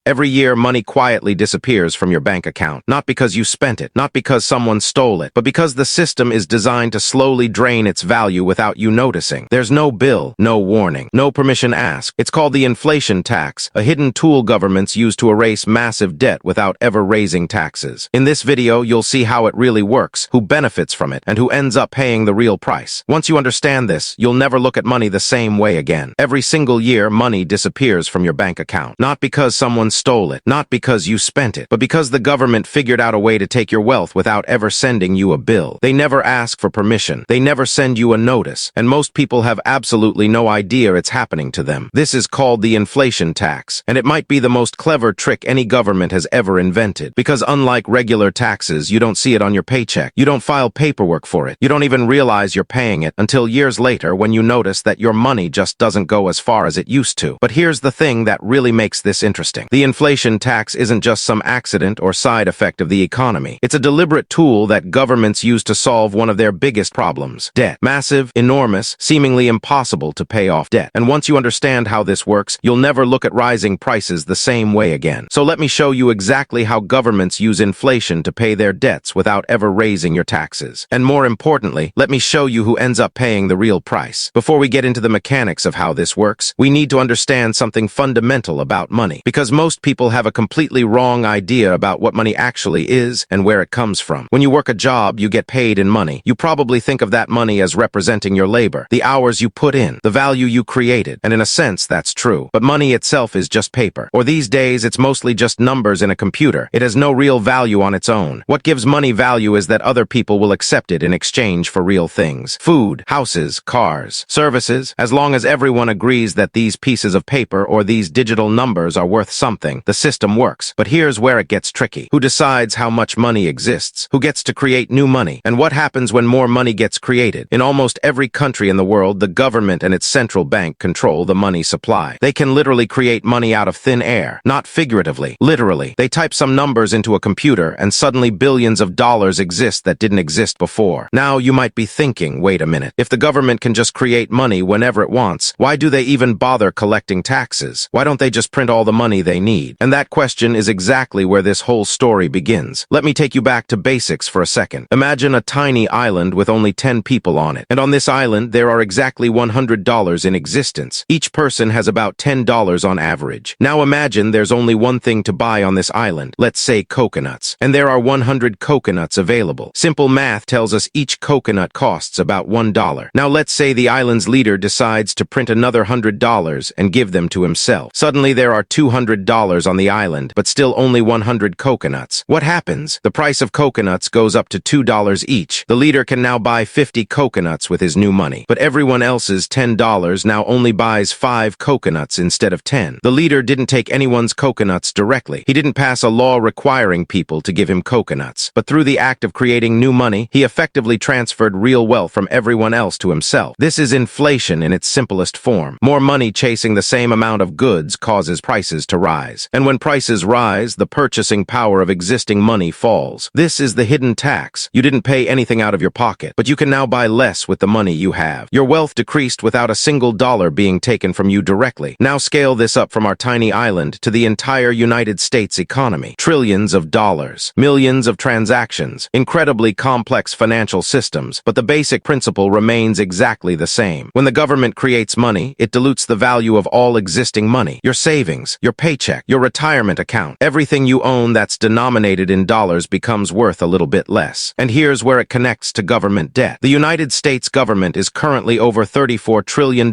Every year, money quietly disappears from your bank account. Not because you spent it, not because someone stole it, but because the system is designed to slowly drain its value without you noticing. There's no bill, no warning, no permission asked. It's called the inflation tax, a hidden tool governments use to erase massive debt without ever raising taxes. In this video, you'll see how it really works, who benefits from it, and who ends up paying the real price. Once you understand this, you'll never look at money the same way again. Every single year, money disappears from your bank account. Not because someone stole it, not because you spent it, but because the government figured out a way to take your wealth without ever sending you a bill. They never ask for permission. They never send you a notice. And most people have absolutely no idea it's happening to them. This is called the inflation tax, and it might be the most clever trick any government has ever invented. Because unlike regular taxes, you don't see it on your paycheck. You don't file paperwork for it. You don't even realize you're paying it until years later when you notice that your money just doesn't go as far as it used to. But here's the thing that really makes this interesting. The inflation tax isn't just some accident or side effect of the economy. It's a deliberate tool that governments use to solve one of their biggest problems: debt. Massive, enormous, seemingly impossible to pay off debt. And once you understand how this works, you'll never look at rising prices the same way again. So let me show you exactly how governments use inflation to pay their debts without ever raising your taxes. And more importantly, let me show you who ends up paying the real price. Before we get into the mechanics of how this works, we need to understand something fundamental about money, because most people have a completely wrong idea about what money actually is and where it comes from. When you work a job, you get paid in money. You probably think of that money as representing your labor, the hours you put in, the value you created, and in a sense, that's true. But money itself is just paper. Or these days, it's mostly just numbers in a computer. It has no real value on its own. What gives money value is that other people will accept it in exchange for real things: food, houses, cars, services. As long as everyone agrees that these pieces of paper or these digital numbers are worth something, the system works. But here's where it gets tricky. Who decides how much money exists? Who gets to create new money? And what happens when more money gets created? In almost every country in the world, the government and its central bank control the money supply. They can literally create money out of thin air, not figuratively, literally. They type some numbers into a computer and suddenly billions of dollars exist that didn't exist before. Now you might be thinking, wait a minute, if the government can just create money whenever it wants, why do they even bother collecting taxes? Why don't they just print all the money they need? And that question is exactly where this whole story begins. Let me take you back to basics for a second. Imagine a tiny island with only 10 people on it. And on this island, there are exactly $100 in existence. Each person has about $10 on average. Now imagine there's only one thing to buy on this island. Let's say coconuts. And there are 100 coconuts available. Simple math tells us each coconut costs about $1. Now let's say the island's leader decides to print another $100 and give them to himself. Suddenly there are $200 on the island, but still only 100 coconuts. What happens? The price of coconuts goes up to $2 each. The leader can now buy 50 coconuts with his new money, but everyone else's $10 now only buys 5 coconuts instead of 10. The leader didn't take anyone's coconuts directly. He didn't pass a law requiring people to give him coconuts. But through the act of creating new money, he effectively transferred real wealth from everyone else to himself. This is inflation in its simplest form. More money chasing the same amount of goods causes prices to rise. And when prices rise, the purchasing power of existing money falls. This is the hidden tax. You didn't pay anything out of your pocket, but you can now buy less with the money you have. Your wealth decreased without a single dollar being taken from you directly. Now scale this up from our tiny island to the entire United States economy. Trillions of dollars, millions of transactions, incredibly complex financial systems, but the basic principle remains exactly the same. When the government creates money, it dilutes the value of all existing money. Your savings, your paycheck, your retirement account, everything you own that's denominated in dollars becomes worth a little bit less. And here's where it connects to government debt. The United States government is currently over $34 trillion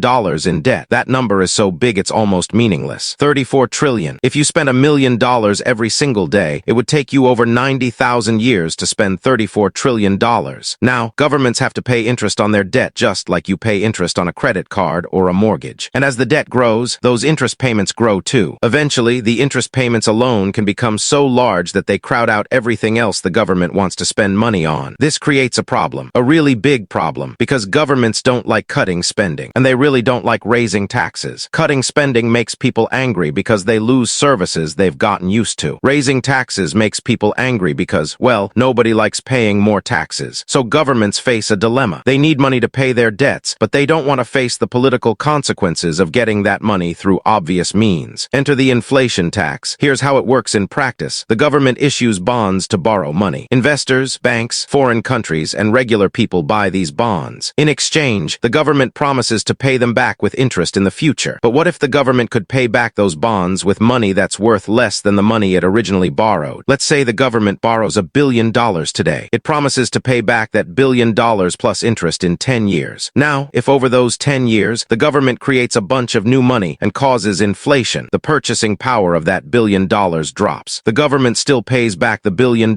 in debt. That number is so big it's almost meaningless. 34 trillion. If you spent $1 million every single day, it would take you over 90,000 years to spend $34 trillion. Now, governments have to pay interest on their debt just like you pay interest on a credit card or a mortgage. And as the debt grows, those interest payments grow too. Eventually, the interest payments alone can become so large that they crowd out everything else the government wants to spend money on. This creates a problem, a really big problem, because governments don't like cutting spending, and they really don't like raising taxes. Cutting spending makes people angry because they lose services they've gotten used to. Raising taxes makes people angry because, well, nobody likes paying more taxes. So governments face a dilemma. They need money to pay their debts, but they don't want to face the political consequences of getting that money through obvious means. Enter the inflation inflation tax. Here's how it works in practice. The government issues bonds to borrow money. Investors, banks, foreign countries, and regular people buy these bonds. In exchange, the government promises to pay them back with interest in the future. But what if the government could pay back those bonds with money that's worth less than the money it originally borrowed? Let's say the government borrows $1 billion today. It promises to pay back that $1 billion plus interest in 10 years. Now, if over those 10 years, the government creates a bunch of new money and causes inflation, the purchasing power of that $1 billion drops. The government still pays back the $1 billion.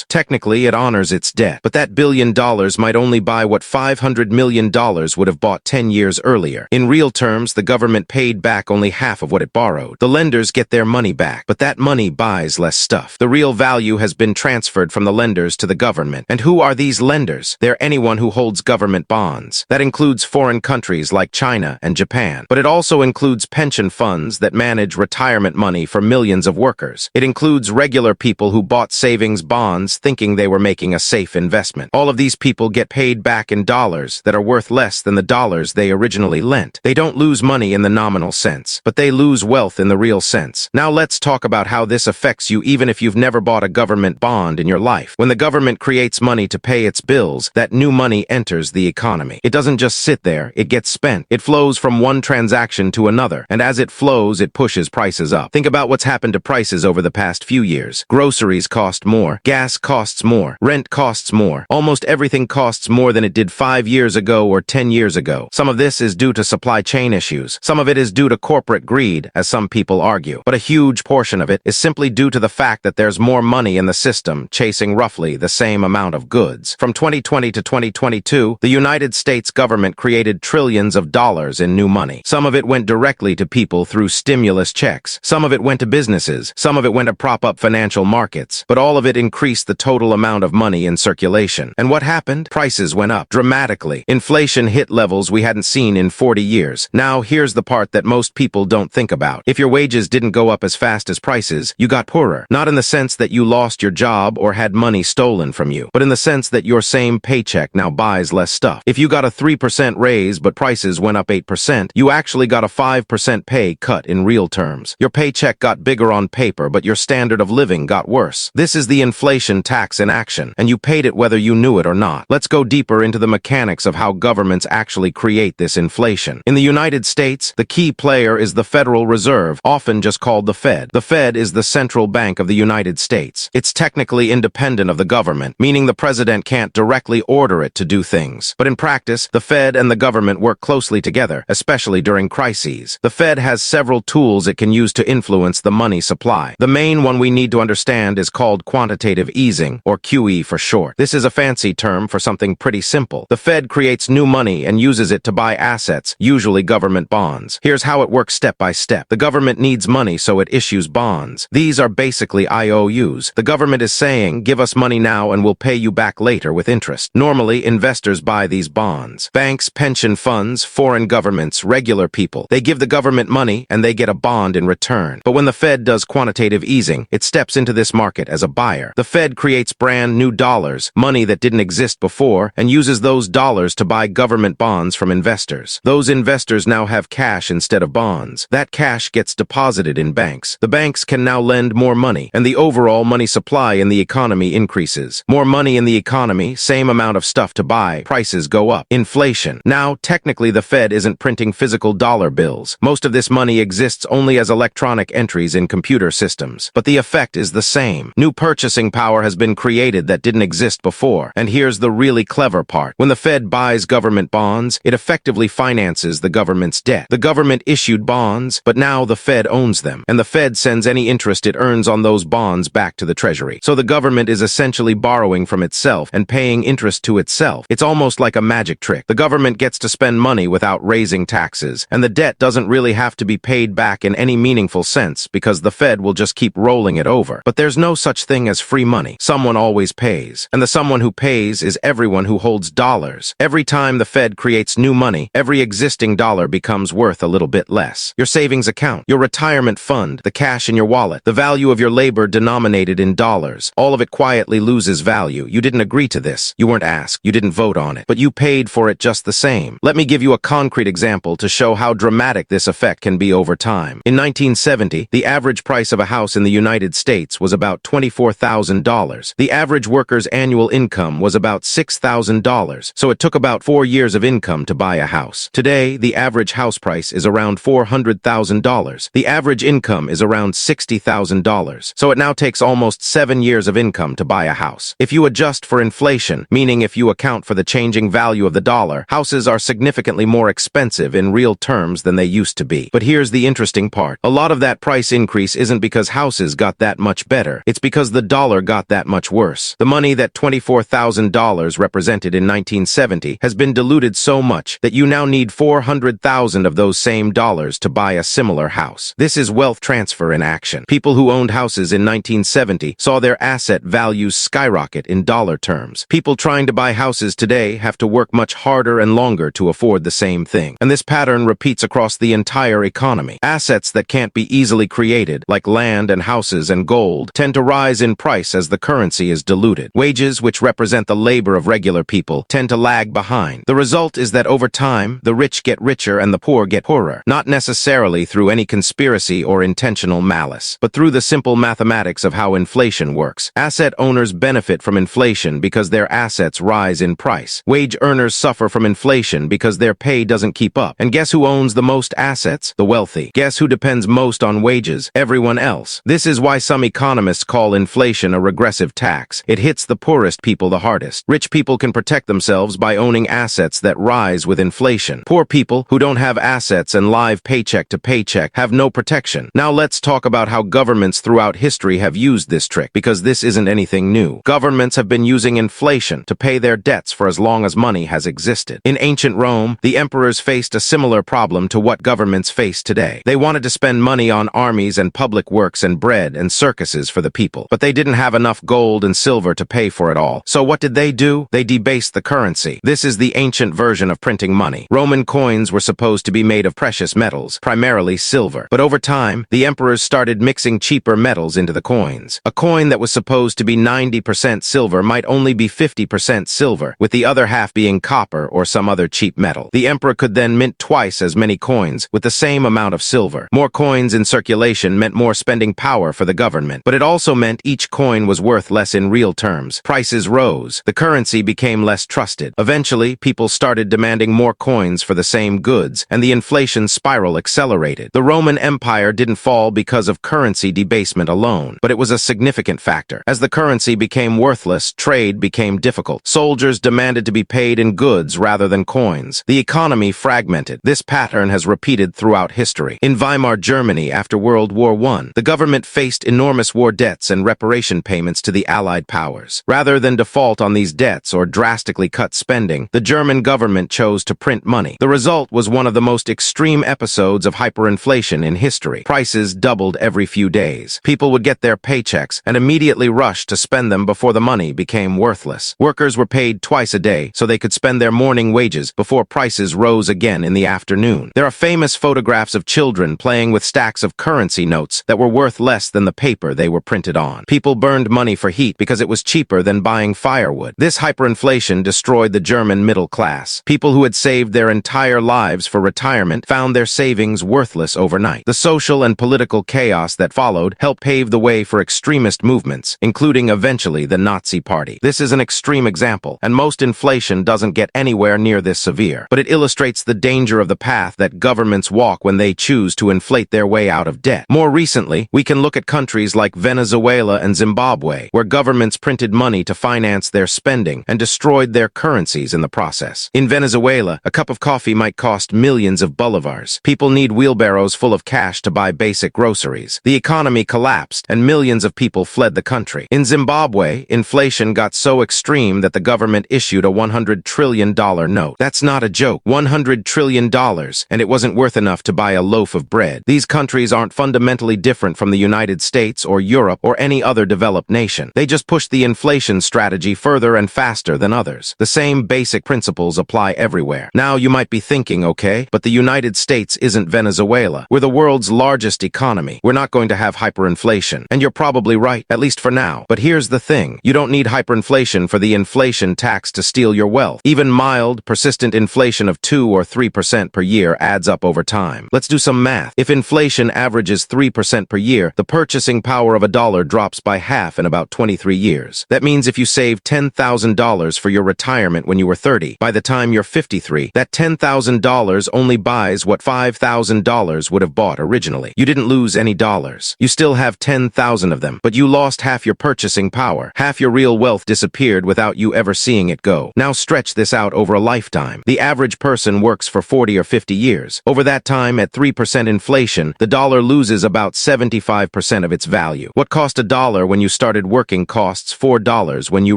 Technically, it honors its debt, but that $1 billion might only buy what $500 million would have bought 10 years earlier. In real terms, the government paid back only half of what it borrowed. The lenders get their money back, but that money buys less stuff. The real value has been transferred from the lenders to the government. And who are these lenders? They're anyone who holds government bonds. That includes foreign countries like China and Japan. But it also includes pension funds that manage retirement money for millions of workers. It includes regular people who bought savings bonds thinking they were making a safe investment. All of these people get paid back in dollars that are worth less than the dollars they originally lent. They don't lose money in the nominal sense, but they lose wealth in the real sense. Now let's talk about how this affects you even if you've never bought a government bond in your life. When the government creates money to pay its bills, that new money enters the economy. It doesn't just sit there, it gets spent. It flows from one transaction to another, and as it flows, it pushes prices up. Think about what's happened to prices over the past few years. Groceries cost more, gas costs more, rent costs more. Almost everything costs more than it did 5 years ago or 10 years ago. Some of this is due to supply chain issues. Some of it is due to corporate greed, as some people argue. But a huge portion of it is simply due to the fact that there's more money in the system chasing roughly the same amount of goods. From 2020 to 2022, the United States government created trillions of dollars in new money. Some of it went directly to people through stimulus checks. Some of it went to businesses. Some of it went to prop up financial markets. But all of it increased the total amount of money in circulation. And what happened? Prices went up dramatically. Inflation hit levels we hadn't seen in 40 years. Now, here's the part that most people don't think about. If your wages didn't go up as fast as prices, you got poorer. Not in the sense that you lost your job or had money stolen from you, but in the sense that your same paycheck now buys less stuff. If you got a 3% raise but prices went up 8%, you actually got a 5% pay cut in real terms. Your paycheck got bigger on paper, but your standard of living got worse. This is the inflation tax in action, and you paid it whether you knew it or not. Let's go deeper into the mechanics of how governments actually create this inflation. In the United States, the key player is the Federal Reserve, often just called the Fed. The Fed is the central bank of the United States. It's technically independent of the government, meaning the president can't directly order it to do things. But in practice, the Fed and the government work closely together, especially during crises. The Fed has several tools it can use to influence the money supply. The main one we need to understand is called quantitative easing, or QE for short. This is a fancy term for something pretty simple. The Fed creates new money and uses it to buy assets, usually government bonds. Here's how it works step by step. The government needs money, so it issues bonds. These are basically IOUs. The government is saying, give us money now and we'll pay you back later with interest. Normally, investors buy these bonds. Banks, pension funds, foreign governments, regular people. They give the government money and they get a bond in return. But when the Fed does quantitative easing, it steps into this market as a buyer. The Fed creates brand new dollars, money that didn't exist before, and uses those dollars to buy government bonds from investors. Those investors now have cash instead of bonds. That cash gets deposited in banks. The banks can now lend more money, and the overall money supply in the economy increases. More money in the economy, same amount of stuff to buy, prices go up. Inflation. Now, technically the Fed isn't printing physical dollar bills. Most of this money exists only as electronic entries in computer systems. But the effect is the same. New purchasing power has been created that didn't exist before. And here's the really clever part. When the Fed buys government bonds, it effectively finances the government's debt. The government issued bonds, but now the Fed owns them. And the Fed sends any interest it earns on those bonds back to the Treasury. So the government is essentially borrowing from itself and paying interest to itself. It's almost like a magic trick. The government gets to spend money without raising taxes, and the debt doesn't really have to be paid back in any meaningful sense because the Fed will just keep rolling it over. But there's no such thing as free money. Someone always pays. And the someone who pays is everyone who holds dollars. Every time the Fed creates new money, every existing dollar becomes worth a little bit less. Your savings account, your retirement fund, the cash in your wallet, the value of your labor denominated in dollars, all of it quietly loses value. You didn't agree to this. You weren't asked. You didn't vote on it. But you paid for it just the same. Let me give you a concrete example to show how dramatic this effect can be over time. In 1970, the average price of a house in the United States was about $24,000. The average worker's annual income was about $6,000, so it took about 4 years of income to buy a house. Today, the average house price is around $400,000. The average income is around $60,000, so it now takes almost 7 years of income to buy a house. If you adjust for inflation, meaning if you account for the changing value of the dollar, houses are significantly more expensive in real terms than they used to be. But here's the interesting part. A lot of that price increase isn't because houses got that much better. It's because the dollar got that much worse. The money that $24,000 represented in 1970 has been diluted so much that you now need 400,000 of those same dollars to buy a similar house. This is wealth transfer in action. People who owned houses in 1970 saw their asset values skyrocket in dollar terms. People trying to buy houses today have to work much harder and longer to afford the same thing. And this pattern repeats across the entire economy. Assets that can't be easily created, like land and houses and gold, tend to rise in price as the currency is diluted. Wages, which represent the labor of regular people, tend to lag behind. The result is that over time, the rich get richer and the poor get poorer, not necessarily through any conspiracy or intentional malice, but through the simple mathematics of how inflation works. Asset owners benefit from inflation because their assets rise in price. Wage earners suffer from inflation because their pay doesn't keep up. And guess who owns the most assets? The wealthy. Guess who depends most on wages? Everyone else. This is why some economists call inflation a regressive tax. It hits the poorest people the hardest. Rich people can protect themselves by owning assets that rise with inflation. Poor people who don't have assets and live paycheck to paycheck have no protection. Now let's talk about how governments throughout history have used this trick, because this isn't anything new. Governments have been using inflation to pay their debts for as long as money has existed. In ancient Rome, the emperors faced a similar problem to what governments face today. They wanted to spend money on armies and public works and bread and circuses for the people, but they didn't have enough gold and silver to pay for it all. So what did they do? They debased the currency. This is the ancient version of printing money. Roman coins were supposed to be made of precious metals, primarily silver. But over time, the emperors started mixing cheaper metals into the coins. A coin that was supposed to be 90% silver might only be 50% silver, with the other half being copper or some other cheap metal. The emperor could then mint twice as many coins with the same amount of silver. More coins in circulation meant more spending power for the government, but it also meant each coin was worth less in real terms. Prices rose. The currency became less trusted. Eventually, people started demanding more coins for the same goods, and the inflation spiral accelerated. The Roman Empire didn't fall because of currency debasement alone, but it was a significant factor. As the currency became worthless, trade became difficult. Soldiers demanded to be paid in goods rather than coins. The economy fragmented. This pattern has repeated throughout history. In Weimar Germany after World War I, the government faced enormous war debts and reparation payments to the Allied powers. Rather than default on these debts or drastically cut spending, the German government chose to print money. The result was one of the most extreme episodes of hyperinflation in history. Prices doubled every few days. People would get their paychecks and immediately rush to spend them before the money became worthless. Workers were paid twice a day so they could spend their morning wages before prices rose again in the afternoon. There are famous photographs of children playing with stacks of currency notes that were worth less than the paper they were printed on. People burned money for heat because it was cheaper than buying firewood. This hyperinflation destroyed the German middle class. People who had saved their entire lives for retirement found their savings worthless overnight. The social and political chaos that followed helped pave the way for extremist movements, including eventually the Nazi Party. This is an extreme example, and most inflation doesn't get anywhere near this severe, but it illustrates the danger of the path that governments walk when they choose to inflate their way out of debt. More recently, we can look at countries like Venezuela and Zimbabwe, where governments printed money to finance their spending and destroyed their currencies in the process. In Venezuela, a cup of coffee might cost millions of bolivars. People need wheelbarrows full of cash to buy basic groceries. The economy collapsed, and millions of people fled the country. In Zimbabwe, inflation got so extreme that the government issued a $100 trillion note. That's not a joke. $100 trillion, and it wasn't worth enough to buy a loaf of bread. These countries aren't fundamentally different from the United States or Europe or any other developed nation. They just pushed the inflation strategy further and faster than others. The same basic principles apply everywhere. Now you might be thinking, okay, but the United States isn't Venezuela. We're the world's largest economy. We're not going to have hyperinflation. And you're probably right, at least for now. But here's the thing. You don't need hyperinflation for the inflation tax to steal your wealth. Even mild, persistent inflation of 2 or 3% per year adds up over time. Let's do some math. If inflation inflation averages 3% per year, the purchasing power of a dollar drops by half in about 23 years. That means if you save $10,000 for your retirement when you were 30, by the time you're 53, that $10,000 only buys what $5,000 would have bought originally. You didn't lose any dollars. You still have 10,000 of them, but you lost half your purchasing power. Half your real wealth disappeared without you ever seeing it go. Now stretch this out over a lifetime. The average person works for 40 or 50 years. Over that time, at 3% inflation, the dollar loses about 75% of its value. What cost a dollar when you started working costs $4 when you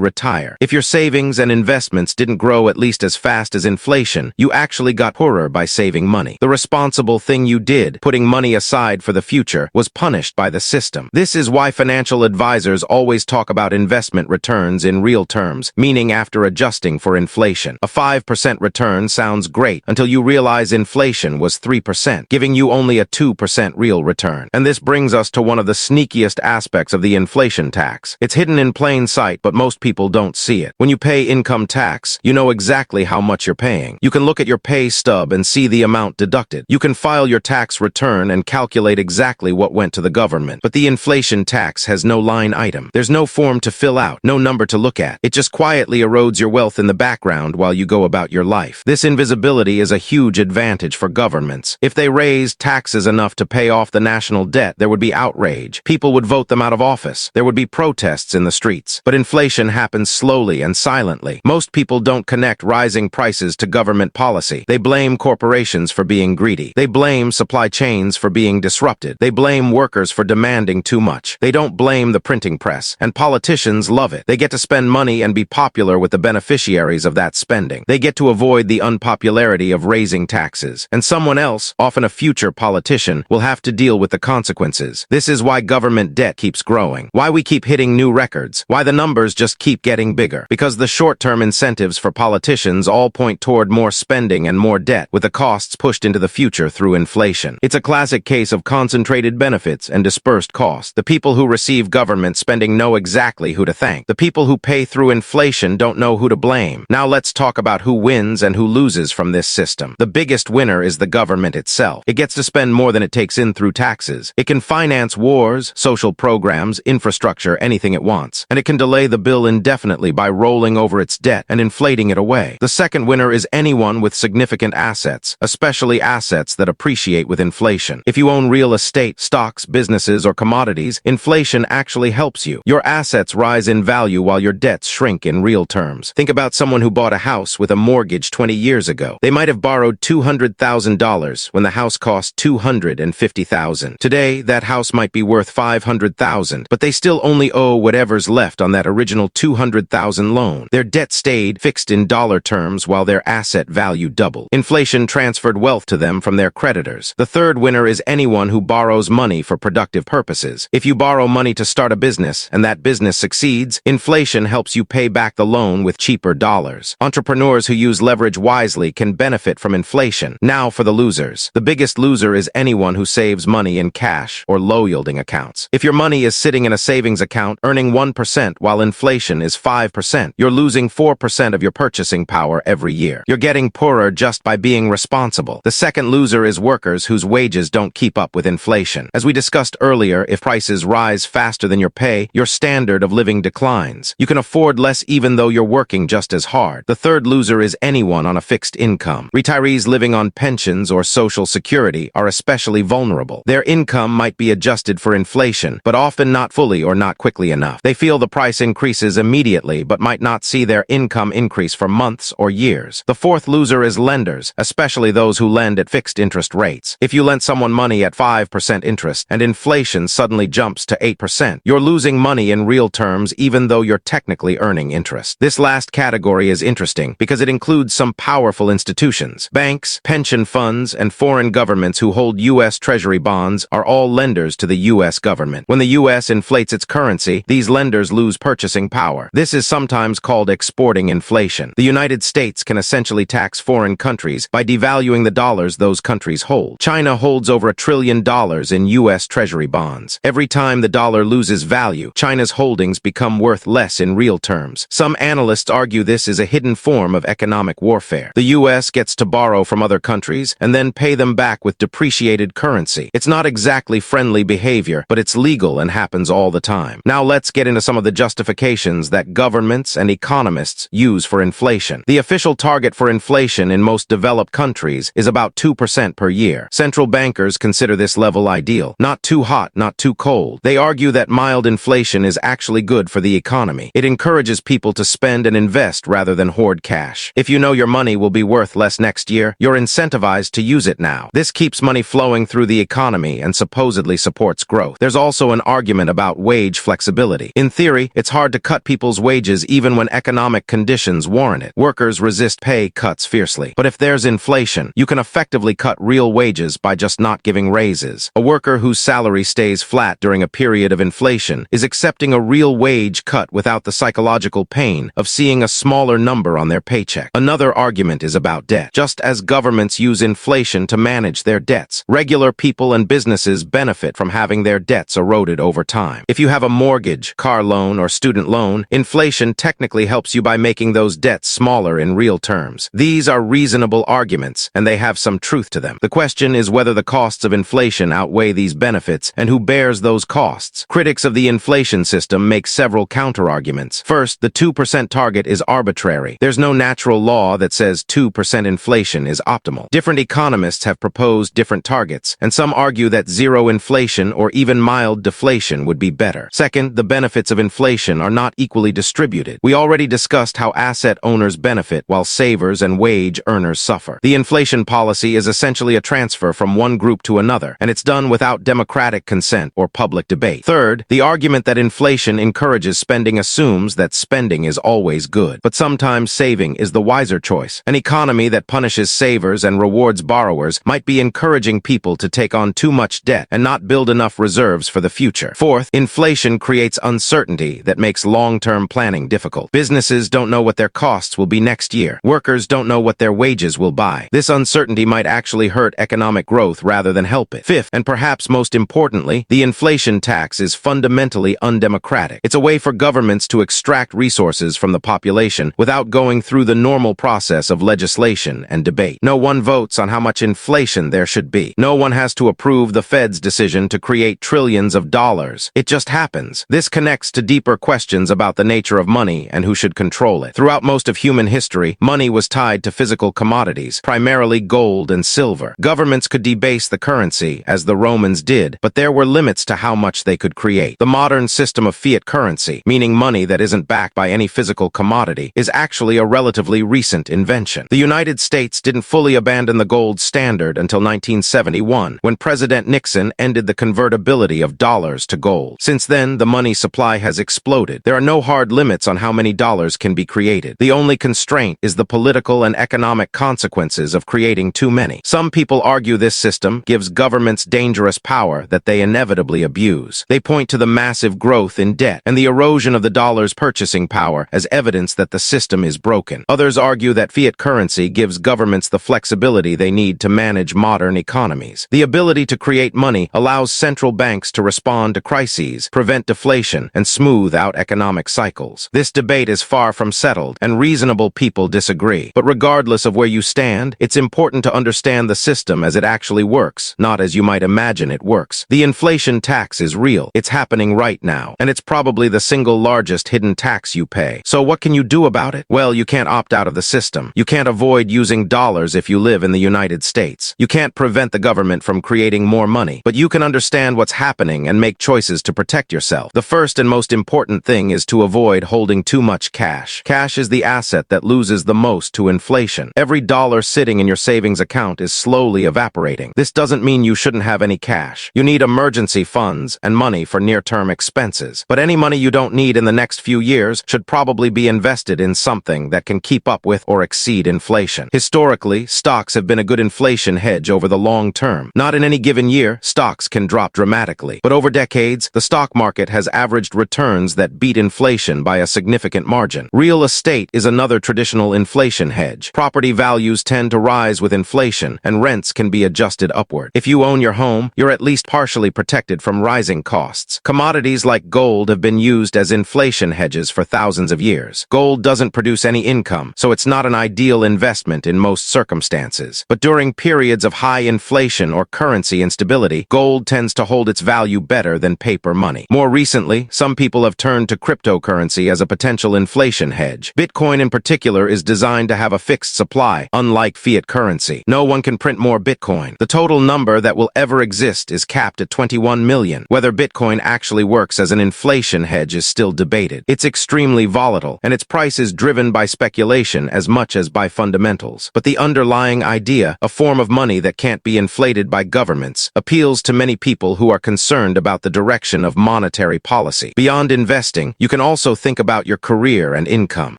retire. If your savings and investments didn't grow at least as fast as inflation, you actually got poorer by saving money. The responsible thing you did, putting money aside for the future, was punished by the system. This is why financial advisors always talk about investment returns in real terms, meaning after adjusting for inflation. A 5% return sounds great until you realize inflation was 3%, giving you only a 2% real return. And this brings us to one of the sneakiest aspects of the inflation tax. It's hidden in plain sight, but most people don't see it. When you pay income tax, you know exactly how much you're paying. You can look at your pay stub and see the amount deducted. You can file your tax return and calculate exactly what went to the government. But the inflation tax has no line item. There's no form to fill out, no number to look at. It just quietly erodes your wealth in the background while you go about your life. This invisibility is a huge advantage for governments. If they raised taxes enough to pay off the national debt, there would be outrage. People would vote them out of office. There would be protests in the streets. But inflation happens slowly and silently. Most people don't connect rising prices to government policy. They blame corporations for being greedy. They blame supply chains for being disrupted. They blame workers for demanding too much. They don't blame the printing press. And politicians love it. They get to spend money and be popular with the beneficiaries of that spending. They get to avoid the unpopularity of raising taxes. And someone else, often a future politician, will have to deal with the consequences. This is why government debt keeps growing. Why we keep hitting new records. Why the numbers just keep getting bigger. Because the short-term incentives for politicians all point toward more spending and more debt, with the costs pushed into the future through inflation. It's a classic case of concentrated benefits and dispersed costs. The people who receive government spending know exactly who to thank. The people who pay through inflation don't know who to blame. Now let's talk about who wins and who loses from this system. The biggest winner is the government itself. It gets to spend more than it takes in through taxes. It can finance wars, social programs, infrastructure, anything it wants. And it can delay the bill indefinitely by rolling over its debt and inflating it away. The second winner is anyone with significant assets, especially assets that appreciate with inflation. If you own real estate, stocks, businesses, or commodities, inflation actually helps you. Your assets rise in value while your debts shrink in real terms. Think about someone who bought a house with a mortgage 20 years ago. They might have borrowed $200,000 when the house cost $250,000. Today, that house might be worth $500,000, but they still only owe whatever's left on that original $200,000 loan. Their debt stayed fixed in dollar terms while their asset value doubled. Inflation transferred wealth to them from their creditors. The third winner is anyone who borrows money for productive purposes. If you borrow money to start a business and that business succeeds, inflation helps you pay back the loan with cheaper dollars. Entrepreneurs who use leverage wisely can benefit from inflation. Now for the losers. The biggest loser is anyone who saves money in cash or low-yielding accounts. If your money is sitting in a savings account earning 1% while inflation is 5%, you're losing 4% of your purchasing power every year. You're getting poorer just by being responsible. The second loser is workers whose wages don't keep up with inflation. As we discussed earlier, if prices rise faster than your pay, your standard of living declines. You can afford less even though you're working just as hard. The third loser is anyone on a fixed income. Retirees living on pensions or Social Security are especially vulnerable. Their income might be adjusted for inflation, but often not fully or not quickly enough. They feel the price increases immediately, but might not see their income increase for months or years. The fourth loser is lenders, especially those who lend at fixed interest rates. If you lent someone money at 5% interest and inflation suddenly jumps to 8%, you're losing money in real terms even though you're technically earning interest. This last category is interesting because it includes some powerful institutions. Banks, pension funds, and foreign governments who hold U.S. Treasury bonds are all lenders to the U.S. government. When the U.S. inflates its currency, these lenders lose purchasing power. This is sometimes called exporting inflation. The United States can essentially tax foreign countries by devaluing the dollars those countries hold. China holds over $1 trillion in U.S. Treasury bonds. Every time the dollar loses value, China's holdings become worth less in real terms. Some analysts argue this is a hidden form of economic warfare. The U.S. gets to borrow from other countries and then pay them back with depreciated currency. It's not exactly friendly behavior, but it's legal and happens all the time. Now let's get into some of the justifications that governments and economists use for inflation. The official target for inflation in most developed countries is about 2% per year. Central bankers consider this level ideal. Not too hot, not too cold. They argue that mild inflation is actually good for the economy. It encourages people to spend and invest rather than hoard cash. If you know your money will be worth less next year, you're incentivized to use it now. This keeps money flowing through the economy and supposedly supports growth. There's also an argument about wage flexibility. In theory, it's hard to cut people's wages even when economic conditions warrant it. Workers resist pay cuts fiercely. But if there's inflation, you can effectively cut real wages by just not giving raises. A worker whose salary stays flat during a period of inflation is accepting a real wage cut without the psychological pain of seeing a smaller number on their paycheck. Another argument is about debt. Just as governments use inflation to manage their debts, regular people and businesses benefit from having their debts eroded over time. If you have a mortgage, car loan, or student loan, inflation technically helps you by making those debts smaller in real terms. These are reasonable arguments, and they have some truth to them. The question is whether the costs of inflation outweigh these benefits and who bears those costs. Critics of the inflation system make several counterarguments. First, the 2% target is arbitrary. There's no natural law that says 2% inflation is optimal. Different economists have proposed different targets, and some argue that zero inflation or even mild deflation would be better. Second, the benefits of inflation are not equally distributed. We already discussed how asset owners benefit while savers and wage earners suffer. The inflation policy is essentially a transfer from one group to another, and it's done without democratic consent or public debate. Third, the argument that inflation encourages spending assumes that spending is always good. But sometimes saving is the wiser choice. An economy that punishes savers and rewards borrowers might be encouraging people to take on too much debt and not build enough reserves for the future. Fourth, inflation creates uncertainty that makes long-term planning difficult. Businesses don't know what their costs will be next year. Workers don't know what their wages will buy. This uncertainty might actually hurt economic growth rather than help it. Fifth, and perhaps most importantly, the inflation tax is fundamentally undemocratic. It's a way for governments to extract resources from the population without going through the normal process of legislation and debate. No one votes on how much inflation there should be. No one has to approve the Fed's decision to create trillions of dollars. It just happens. This connects to deeper questions about the nature of money and who should control it. Throughout most of human history, money was tied to physical commodities, primarily gold and silver. Governments could debase the currency, as the Romans did, but there were limits to how much they could create. The modern system of fiat currency, meaning money that isn't backed by any physical commodity, is actually a relatively recent invention. The United States didn't fully abandon the gold standard until 1971, when President Nixon ended the convertibility of dollars to gold. Since then, the money supply has exploded. There are no hard limits on how many dollars can be created. The only constraint is the political and economic consequences of creating too many. Some people argue this system gives governments dangerous power that they inevitably abuse. They point to the massive growth in debt and the erosion of the dollar's purchasing power as evidence that the system is broken. Others argue that fiat currency gives governments the flexibility they need to manage modern economies. The ability to create money allows central banks to respond to crises, prevent deflation, and smooth out economic cycles. This debate is far from settled, and reasonable people disagree. But regardless of where you stand, it's important to understand the system as it actually works, not as you might imagine it works. The inflation tax is real. It's happening right now, and it's probably the single largest hidden tax you pay. So what can you do about it? Well, you can't opt out of the system. You can't avoid using dollars if you live in the United States. You can't prevent the government from creating more money, but you can understand what's happening and make choices to protect yourself. The first and most important thing is to avoid holding too much cash. Cash is the asset that loses the most to inflation. Every dollar sitting in your savings account is slowly evaporating. This doesn't mean you shouldn't have any cash. You need emergency funds and money for near-term expenses. But any money you don't need in the next few years should probably be invested in something that can keep up with or exceed inflation. Historically, stocks have been a good inflation hedge over the long term. Not in any given year, stocks can drop dramatically. But over decades, the stock market has averaged returns that beat inflation by a significant margin. Real estate is another traditional inflation hedge. Property values tend to rise with inflation, and rents can be adjusted upward. If you own your home, you're at least partially protected from rising costs. Commodities like gold have been used as inflation hedges for thousands of years. Gold doesn't produce any income, so it's not an ideal investment in most circumstances. But during periods of high inflation inflation or currency instability, gold tends to hold its value better than paper money. More recently, some people have turned to cryptocurrency as a potential inflation hedge. Bitcoin in particular is designed to have a fixed supply, unlike fiat currency. No one can print more Bitcoin. The total number that will ever exist is capped at 21 million. Whether Bitcoin actually works as an inflation hedge is still debated. It's extremely volatile, and its price is driven by speculation as much as by fundamentals. But the underlying idea, a form of money that can't be inflated by governments, appeals to many people who are concerned about the direction of monetary policy. Beyond investing, you can also think about your career and income.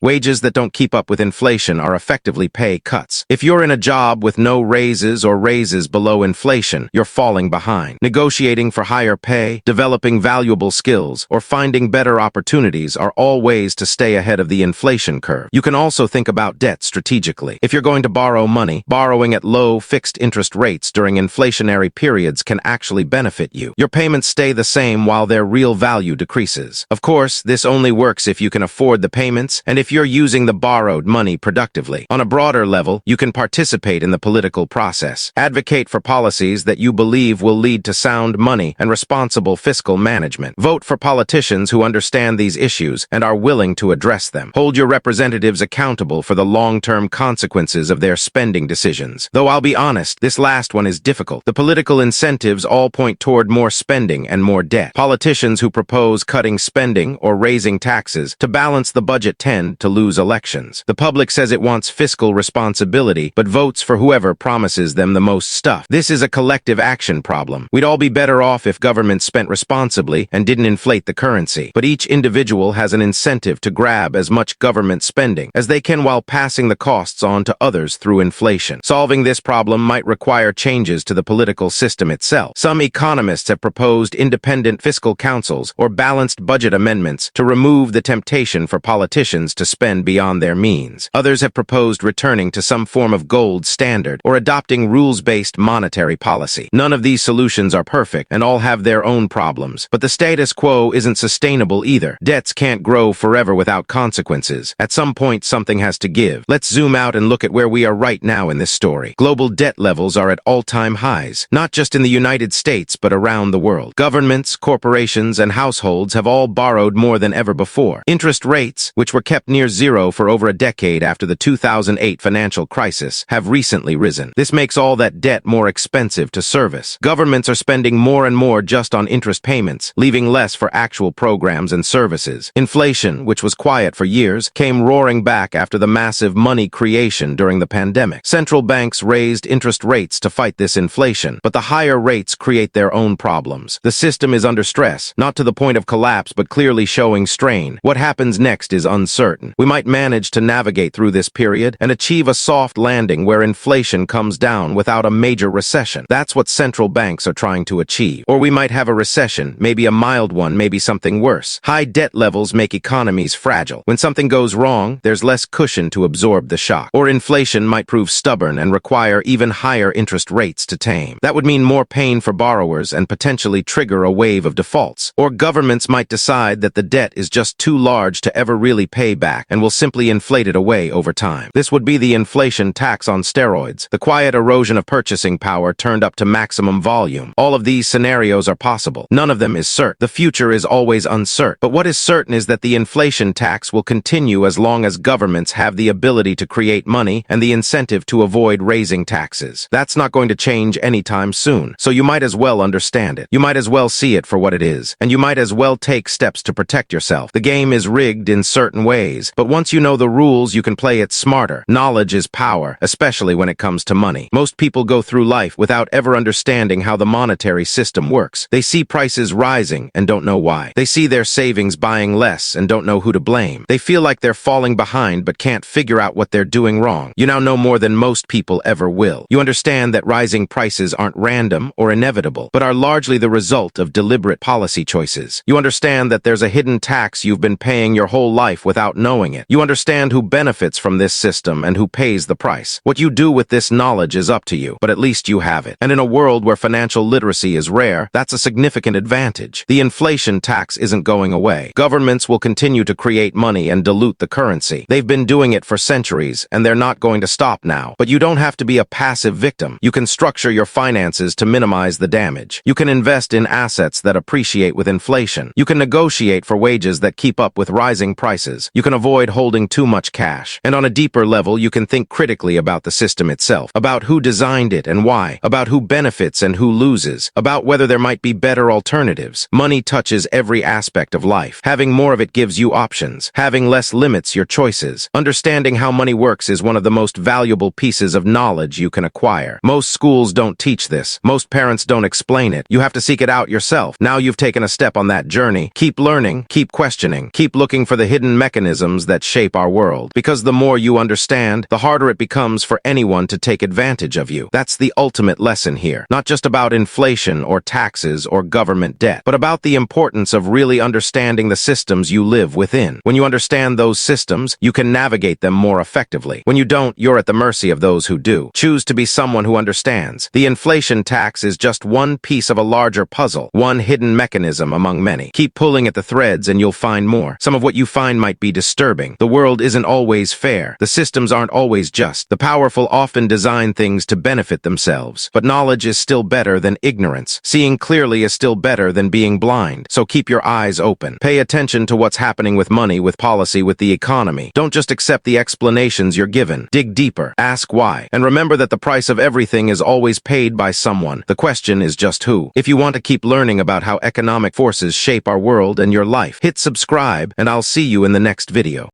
Wages that don't keep up with inflation are effectively pay cuts. If you're in a job with no raises or raises below inflation, you're falling behind. Negotiating for higher pay, developing valuable skills, or finding better opportunities are all ways to stay ahead of the inflation curve. You can also think about debt strategically. If you're going to borrow money, borrowing at low fixed interest rates during inflationary periods can actually benefit you. Your payments stay the same while their real value decreases. Of course, this only works if you can afford the payments and if you're using the borrowed money productively. On a broader level, you can participate in the political process. Advocate for policies that you believe will lead to sound money and responsible fiscal management. Vote for politicians who understand these issues and are willing to address them. Hold your representatives accountable for the long-term consequences of their spending decisions. Though I'll be honest, this last one is difficult. The political incentives all point toward more spending and more debt. Politicians who propose cutting spending or raising taxes to balance the budget tend to lose elections. The public says it wants fiscal responsibility, but votes for whoever promises them the most stuff. This is a collective action problem. We'd all be better off if government spent responsibly and didn't inflate the currency. But each individual has an incentive to grab as much government spending as they can while passing the costs on to others through inflation. Solving this problem might require changes to the political system itself. Some economists have proposed independent fiscal councils or balanced budget amendments to remove the temptation for politicians to spend beyond their means. Others have proposed returning to some form of gold standard or adopting rules-based monetary policy. None of these solutions are perfect and all have their own problems, but the status quo isn't sustainable either. Debts can't grow forever without consequences. At some point, something has to give. Let's zoom out and look at where we are right now in this story. Global debt levels are at all-time highs, not just in the United States, but around the world. Governments, corporations, and households have all borrowed more than ever before. Interest rates, which were kept near zero for over a decade after the 2008 financial crisis, have recently risen. This makes all that debt more expensive to service. Governments are spending more and more just on interest payments, leaving less for actual programs and services. Inflation, which was quiet for years, came roaring back after the massive money creation during the pandemic. Central banks raised interest rates to fight this inflation, but the higher rates create their own problems. The system is under stress, not to the point of collapse, but clearly showing strain. What happens next is uncertain. We might manage to navigate through this period and achieve a soft landing where inflation comes down without a major recession. That's what central banks are trying to achieve. Or we might have a recession, maybe a mild one, maybe something worse. High debt levels make economies fragile. When something goes wrong, there's less cushion to absorb the shock. Or inflation might prove stubborn and require even higher interest rates to tame. That would mean more pain for borrowers and potentially trigger a wave of defaults. Or governments might decide that the debt is just too large to ever really pay back and will simply inflate it away over time. This would be the inflation tax on steroids, the quiet erosion of purchasing power turned up to maximum volume. All of these scenarios are possible. None of them is certain. The future is always uncertain. But what is certain is that the inflation tax will continue as long as governments have the ability to create money and the incentive to avoid raising taxes. That's not going to change anytime soon, so you might as well understand it. You might as well see it for what it is, and you might as well take steps to protect yourself. The game is rigged in certain ways, but once you know the rules, you can play it smarter. Knowledge is power, especially when it comes to money. Most people go through life without ever understanding how the monetary system works. They see prices rising and don't know why. They see their savings buying less and don't know who to blame. They feel like they're falling behind but can't figure out what they're doing wrong. You now know more than most people ever will. You understand that rising prices aren't random or inevitable, but are largely the result of deliberate policy choices. You understand that there's a hidden tax you've been paying your whole life without knowing it. You understand who benefits from this system and who pays the price. What you do with this knowledge is up to you, but at least you have it. And in a world where financial literacy is rare, that's a significant advantage. The inflation tax isn't going away. Governments will continue to create money and dilute the currency. They've been doing it for centuries, and they're not going to stop now. But you don't have to be a passive victim. You can structure structure your finances to minimize the damage. You can invest in assets that appreciate with inflation. You can negotiate for wages that keep up with rising prices. You can avoid holding too much cash. And on a deeper level, you can think critically about the system itself, about who designed it and why, about who benefits and who loses, about whether there might be better alternatives. Money touches every aspect of life. Having more of it gives you options. Having less limits your choices. Understanding how money works is one of the most valuable pieces of knowledge you can acquire. Most schools don't teach this. Most parents don't explain it. You have to seek it out yourself. Now you've taken a step on that journey. Keep learning, keep questioning, keep looking for the hidden mechanisms that shape our world. Because the more you understand, the harder it becomes for anyone to take advantage of you. That's the ultimate lesson here. Not just about inflation or taxes or government debt, but about the importance of really understanding the systems you live within. When you understand those systems, you can navigate them more effectively. When you don't, you're at the mercy of those who do. Choose to be someone who understands. The inflation tax is just one piece of a larger puzzle, one hidden mechanism among many. Keep pulling at the threads and you'll find more. Some of what you find might be disturbing. The world isn't always fair. The systems aren't always just. The powerful often design things to benefit themselves. But knowledge is still better than ignorance. Seeing clearly is still better than being blind. So keep your eyes open. Pay attention to what's happening with money, with policy, with the economy. Don't just accept the explanations you're given. Dig deeper. Ask why. And remember that the price of everything is always paid by someone. The question is just who. If you want to keep learning about how economic forces shape our world and your life, hit subscribe, and I'll see you in the next video.